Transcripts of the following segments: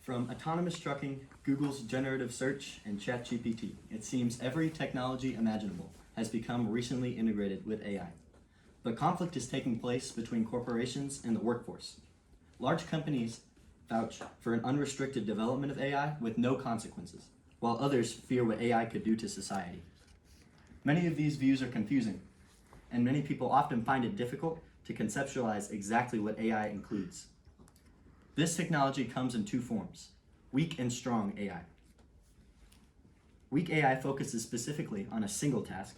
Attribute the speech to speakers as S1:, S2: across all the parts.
S1: From autonomous trucking, Google's generative search, and ChatGPT, it seems every technology imaginable has become recently integrated with AI. But conflict is taking place between corporations and the workforce. Large companies vouch for an unrestricted development of AI with no consequences, while others fear what AI could do to society. Many of these views are confusing, and many people often find it difficult to conceptualize exactly what AI includes. This technology comes in two forms: weak and strong AI. Weak AI focuses specifically on a single task,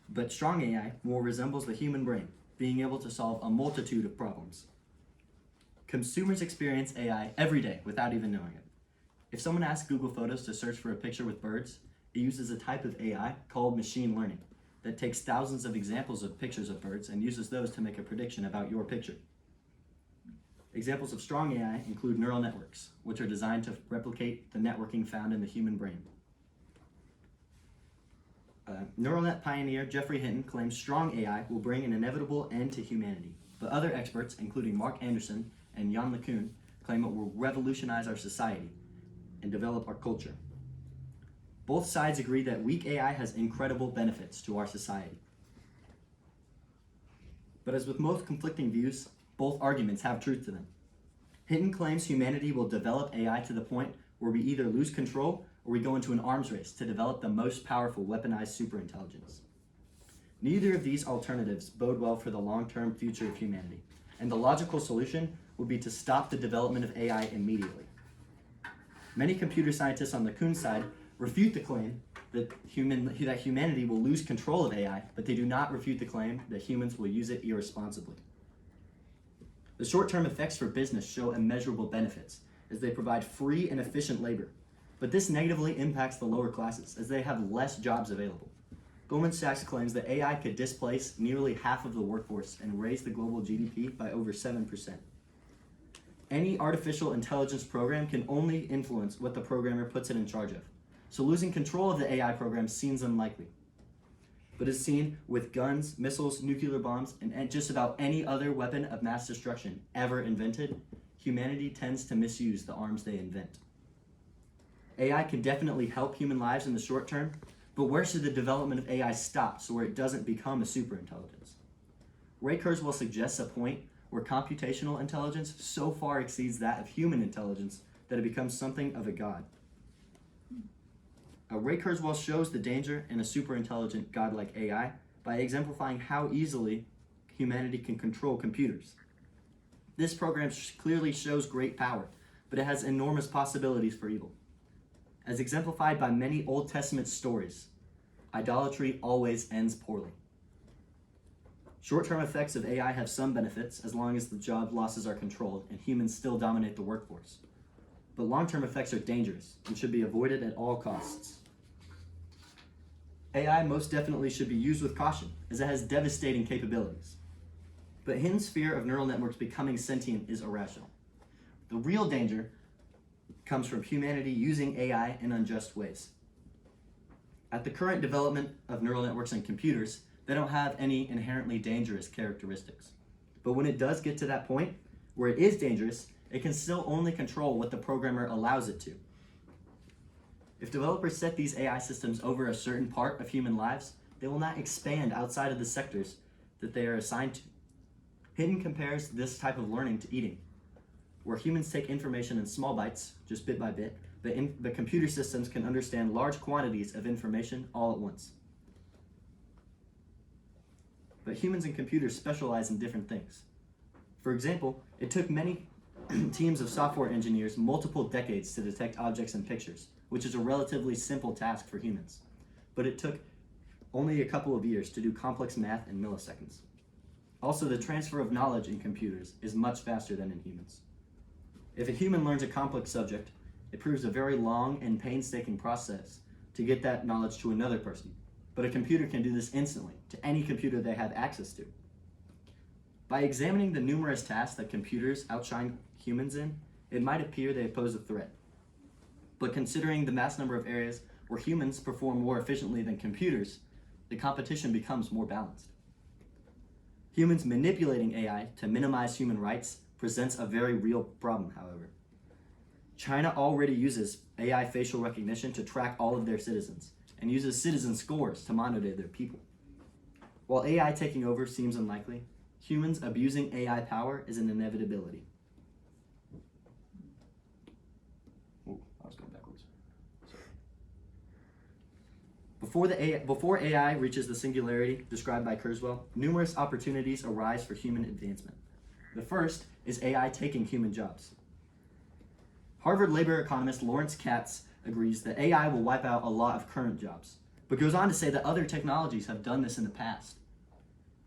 S1: but strong AI more resembles the human brain, being able to solve a multitude of problems. Consumers experience AI every day without even knowing it. If someone asks Google Photos to search for a picture with birds, it uses a type of AI called machine learning that takes thousands of examples of pictures of birds and uses those to make a prediction about your picture. Examples of strong AI include neural networks, which are designed to replicate the networking found in the human brain. Neural net pioneer Geoffrey Hinton claims strong AI will bring an inevitable end to humanity, but other experts, including Mark Anderson and Jan LeCun, claim it will revolutionize our society and develop our culture. Both sides agree that weak AI has incredible benefits to our society. But as with most conflicting views, both arguments have truth to them. Hinton claims humanity will develop AI to the point where we either lose control or we go into an arms race to develop the most powerful weaponized superintelligence. Neither of these alternatives bode well for the long-term future of humanity, and the logical solution would be to stop the development of AI immediately. Many computer scientists on LeCun's side refute the claim that humanity will lose control of AI, but they do not refute the claim that humans will use it irresponsibly. The short-term effects for business show immeasurable benefits, as they provide free and efficient labor. But this negatively impacts the lower classes, as they have less jobs available. Goldman Sachs claims that AI could displace nearly half of the workforce and raise the global GDP by over 7%. Any artificial intelligence program can only influence what the programmer puts it in charge of, so losing control of the AI program seems unlikely. But as seen with guns, missiles, nuclear bombs, and just about any other weapon of mass destruction ever invented, humanity tends to misuse the arms they invent. AI can definitely help human lives in the short term, but where should the development of AI stop so where it doesn't become a superintelligence? Ray Kurzweil suggests a point where computational intelligence so far exceeds that of human intelligence that it becomes something of a god. Ray Kurzweil shows the danger in a superintelligent godlike AI by exemplifying how easily humanity can control computers. This program clearly shows great power, but it has enormous possibilities for evil. As exemplified by many Old Testament stories, idolatry always ends poorly. Short-term effects of AI have some benefits as long as the job losses are controlled and humans still dominate the workforce. But long-term effects are dangerous and should be avoided at all costs. AI most definitely should be used with caution, as it has devastating capabilities. But Hinton's fear of neural networks becoming sentient is irrational. The real danger comes from humanity using AI in unjust ways. At the current development of neural networks and computers, they don't have any inherently dangerous characteristics. But when it does get to that point where it is dangerous, it can still only control what the programmer allows it to. If developers set these AI systems over a certain part of human lives, they will not expand outside of the sectors that they are assigned to. Hinton compares this type of learning to eating, where humans take information in small bites, just bit by bit, but computer systems can understand large quantities of information all at once. But humans and computers specialize in different things. For example, it took many teams of software engineers multiple decades to detect objects in pictures, which is a relatively simple task for humans. But it took only a couple of years to do complex math in milliseconds. Also, the transfer of knowledge in computers is much faster than in humans. If a human learns a complex subject, it proves a very long and painstaking process to get that knowledge to another person. But a computer can do this instantly to any computer they have access to. By examining the numerous tasks that computers outshine humans in, it might appear they pose a threat. But considering the vast number of areas where humans perform more efficiently than computers, the competition becomes more balanced. Humans manipulating AI to minimize human rights presents a very real problem, however. China already uses AI facial recognition to track all of their citizens and uses citizen scores to monitor their people. While AI taking over seems unlikely, humans abusing AI power is an inevitability. Oh, I was going backwards. Sorry. Before AI reaches the singularity described by Kurzweil, numerous opportunities arise for human advancement. The first is AI taking human jobs. Harvard labor economist Lawrence Katz agrees that AI will wipe out a lot of current jobs, but goes on to say that other technologies have done this in the past.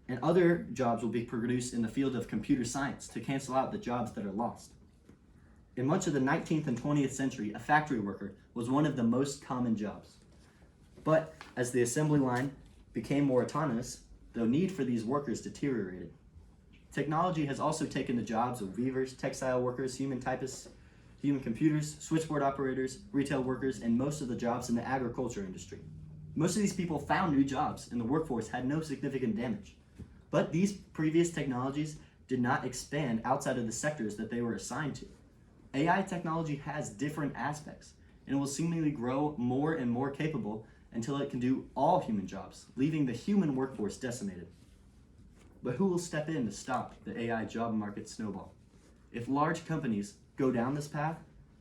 S1: And other jobs will be produced in the field of computer science to cancel out the jobs that are lost. In much of the 19th and 20th century, a factory worker was one of the most common jobs. But as the assembly line became more autonomous, the need for these workers deteriorated. Technology has also taken the jobs of weavers, textile workers, human typists, human computers, switchboard operators, retail workers, and most of the jobs in the agriculture industry. Most of these people found new jobs, and the workforce had no significant damage. But these previous technologies did not expand outside of the sectors that they were assigned to. AI technology has different aspects, and it will seemingly grow more and more capable until it can do all human jobs, leaving the human workforce decimated. But who will step in to stop the AI job market snowball? If large companies go down this path,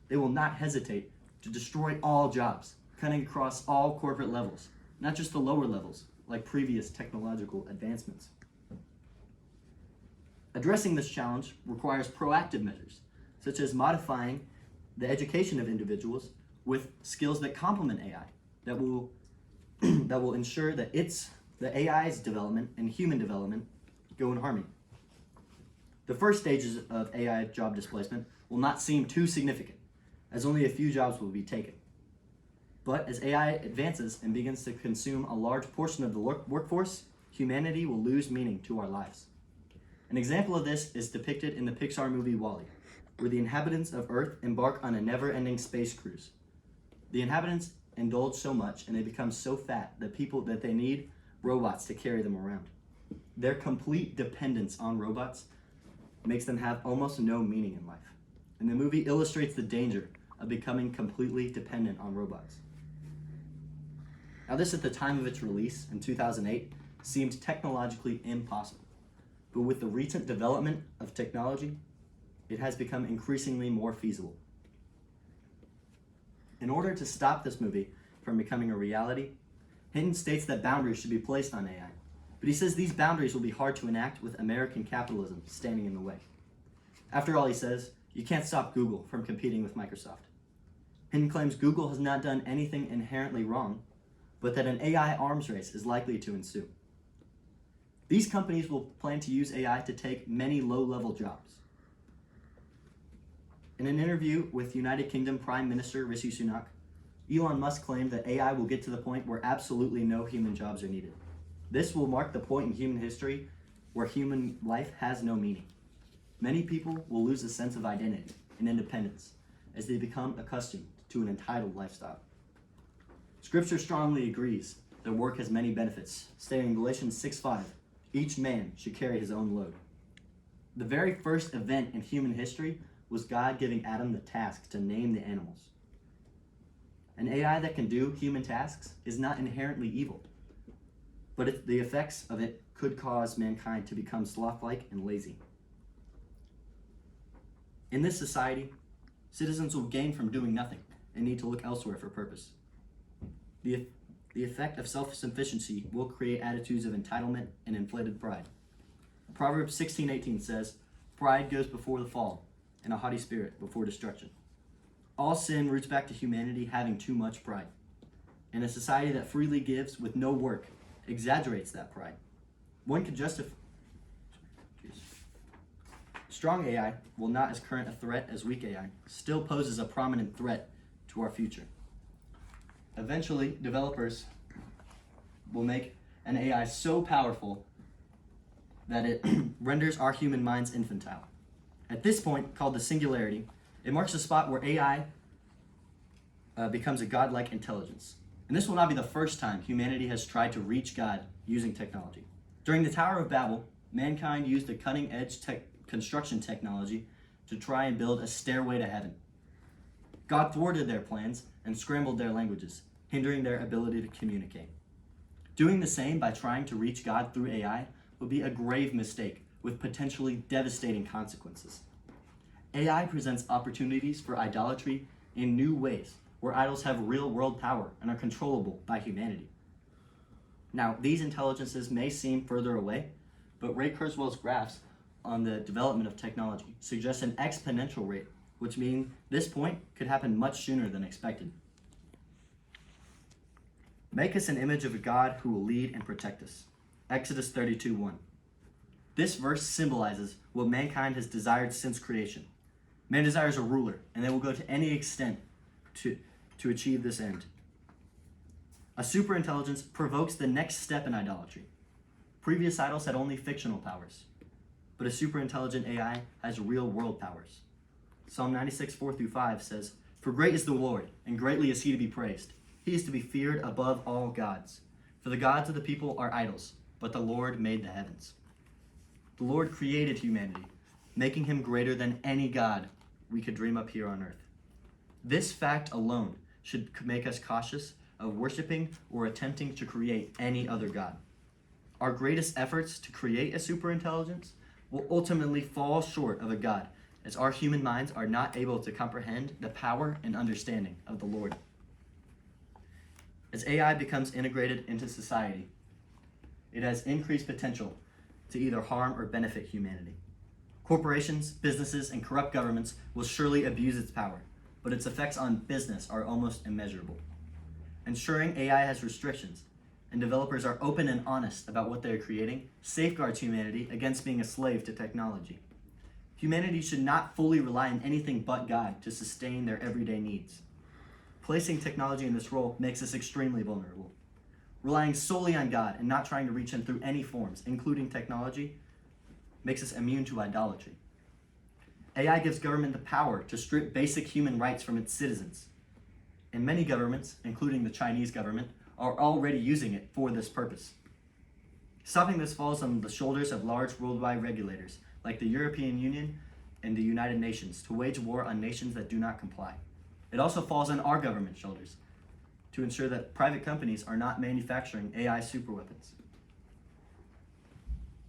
S1: they will not hesitate to destroy all jobs, cutting across all corporate levels, not just the lower levels, like previous technological advancements. Addressing this challenge requires proactive measures, such as modifying the education of individuals with skills that complement AI, that will ensure that the AI's development and human development go in harmony. The first stages of AI job displacement will not seem too significant, as only a few jobs will be taken. But as AI advances and begins to consume a large portion of the workforce, humanity will lose meaning to our lives. An example of this is depicted in the Pixar movie WALL-E, where the inhabitants of Earth embark on a never-ending space cruise. The inhabitants indulge so much and they become so fat that they need robots to carry them around. Their complete dependence on robots makes them have almost no meaning in life. And the movie illustrates the danger of becoming completely dependent on robots. Now, this at the time of its release in 2008 seemed technologically impossible. But with the recent development of technology, it has become increasingly more feasible. In order to stop this movie from becoming a reality, Hinton states that boundaries should be placed on AI. But he says these boundaries will be hard to enact with American capitalism standing in the way. After all, he says, you can't stop Google from competing with Microsoft. Hinton claims Google has not done anything inherently wrong, but that an AI arms race is likely to ensue. These companies will plan to use AI to take many low-level jobs. In an interview with United Kingdom Prime Minister Rishi Sunak, Elon Musk claimed that AI will get to the point where absolutely no human jobs are needed. This will mark the point in human history where human life has no meaning. Many people will lose a sense of identity and independence as they become accustomed to an entitled lifestyle. Scripture strongly agrees that work has many benefits, stating in Galatians 6:5, each man should carry his own load. The very first event in human history was God giving Adam the task to name the animals. An AI that can do human tasks is not inherently evil, but the effects of it could cause mankind to become sloth-like and lazy. In this society, citizens will gain from doing nothing and need to look elsewhere for purpose. The effect of self-sufficiency will create attitudes of entitlement and inflated pride. Proverbs 16:18 says, pride goes before the fall, and a haughty spirit before destruction. All sin roots back to humanity having too much pride. And a society that freely gives with no work exaggerates that pride. One could justify. Strong AI, while not as current a threat as weak AI, still poses a prominent threat to our future. Eventually, developers will make an AI so powerful that it renders our human minds infantile. At this point, called the singularity, it marks a spot where AI becomes a godlike intelligence. And this will not be the first time humanity has tried to reach God using technology. During the Tower of Babel, mankind used a cutting-edge construction technology to try and build a stairway to heaven. God thwarted their plans and scrambled their languages, hindering their ability to communicate. Doing the same by trying to reach God through AI would be a grave mistake with potentially devastating consequences. AI presents opportunities for idolatry in new ways, where idols have real-world power and are controllable by humanity. Now, these intelligences may seem further away, but Ray Kurzweil's graphs on the development of technology suggest an exponential rate, which means this point could happen much sooner than expected. Make us an image of a God who will lead and protect us. Exodus 32:1. This verse symbolizes what mankind has desired since creation. Man desires a ruler, and they will go to any extent to achieve this end. A superintelligence provokes the next step in idolatry. Previous idols had only fictional powers, but a superintelligent AI has real-world powers. Psalm 96:4-5 says, "For great is the Lord, and greatly is he to be praised. He is to be feared above all gods. For the gods of the people are idols, but the Lord made the heavens." The Lord created humanity, making him greater than any god we could dream up here on earth. This fact alone should make us cautious of worshiping or attempting to create any other god. Our greatest efforts to create a superintelligence will ultimately fall short of a god, as our human minds are not able to comprehend the power and understanding of the Lord. As AI becomes integrated into society, it has increased potential to either harm or benefit humanity. Corporations, businesses, and corrupt governments will surely abuse its power, but its effects on business are almost immeasurable. Ensuring AI has restrictions and developers are open and honest about what they are creating safeguards humanity against being a slave to technology. Humanity should not fully rely on anything but God to sustain their everyday needs. Placing technology in this role makes us extremely vulnerable. Relying solely on God and not trying to reach him through any forms, including technology, makes us immune to idolatry. AI gives government the power to strip basic human rights from its citizens. And many governments, including the Chinese government, are already using it for this purpose. Stopping this falls on the shoulders of large worldwide regulators like the European Union and the United Nations to wage war on nations that do not comply. It also falls on our government shoulders to ensure that private companies are not manufacturing AI superweapons.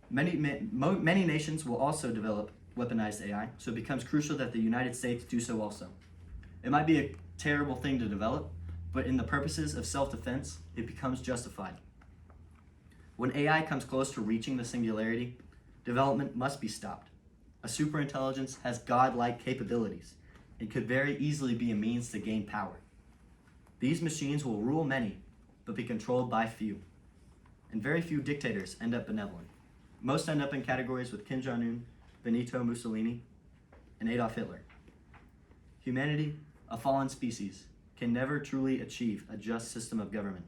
S1: Many nations will also develop weaponized AI, so it becomes crucial that the United States do so also. It might be a terrible thing to develop, but in the purposes of self-defense, it becomes justified. When AI comes close to reaching the singularity, development must be stopped. A superintelligence has godlike capabilities and could very easily be a means to gain power. These machines will rule many, but be controlled by few. And very few dictators end up benevolent. Most end up in categories with Kim Jong-un, Benito Mussolini, and Adolf Hitler. Humanity, a fallen species, can never truly achieve a just system of government.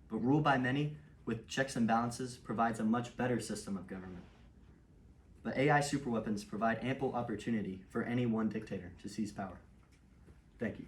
S1: But rule by many with checks and balances provides a much better system of government. But AI superweapons provide ample opportunity for any one dictator to seize power. Thank you.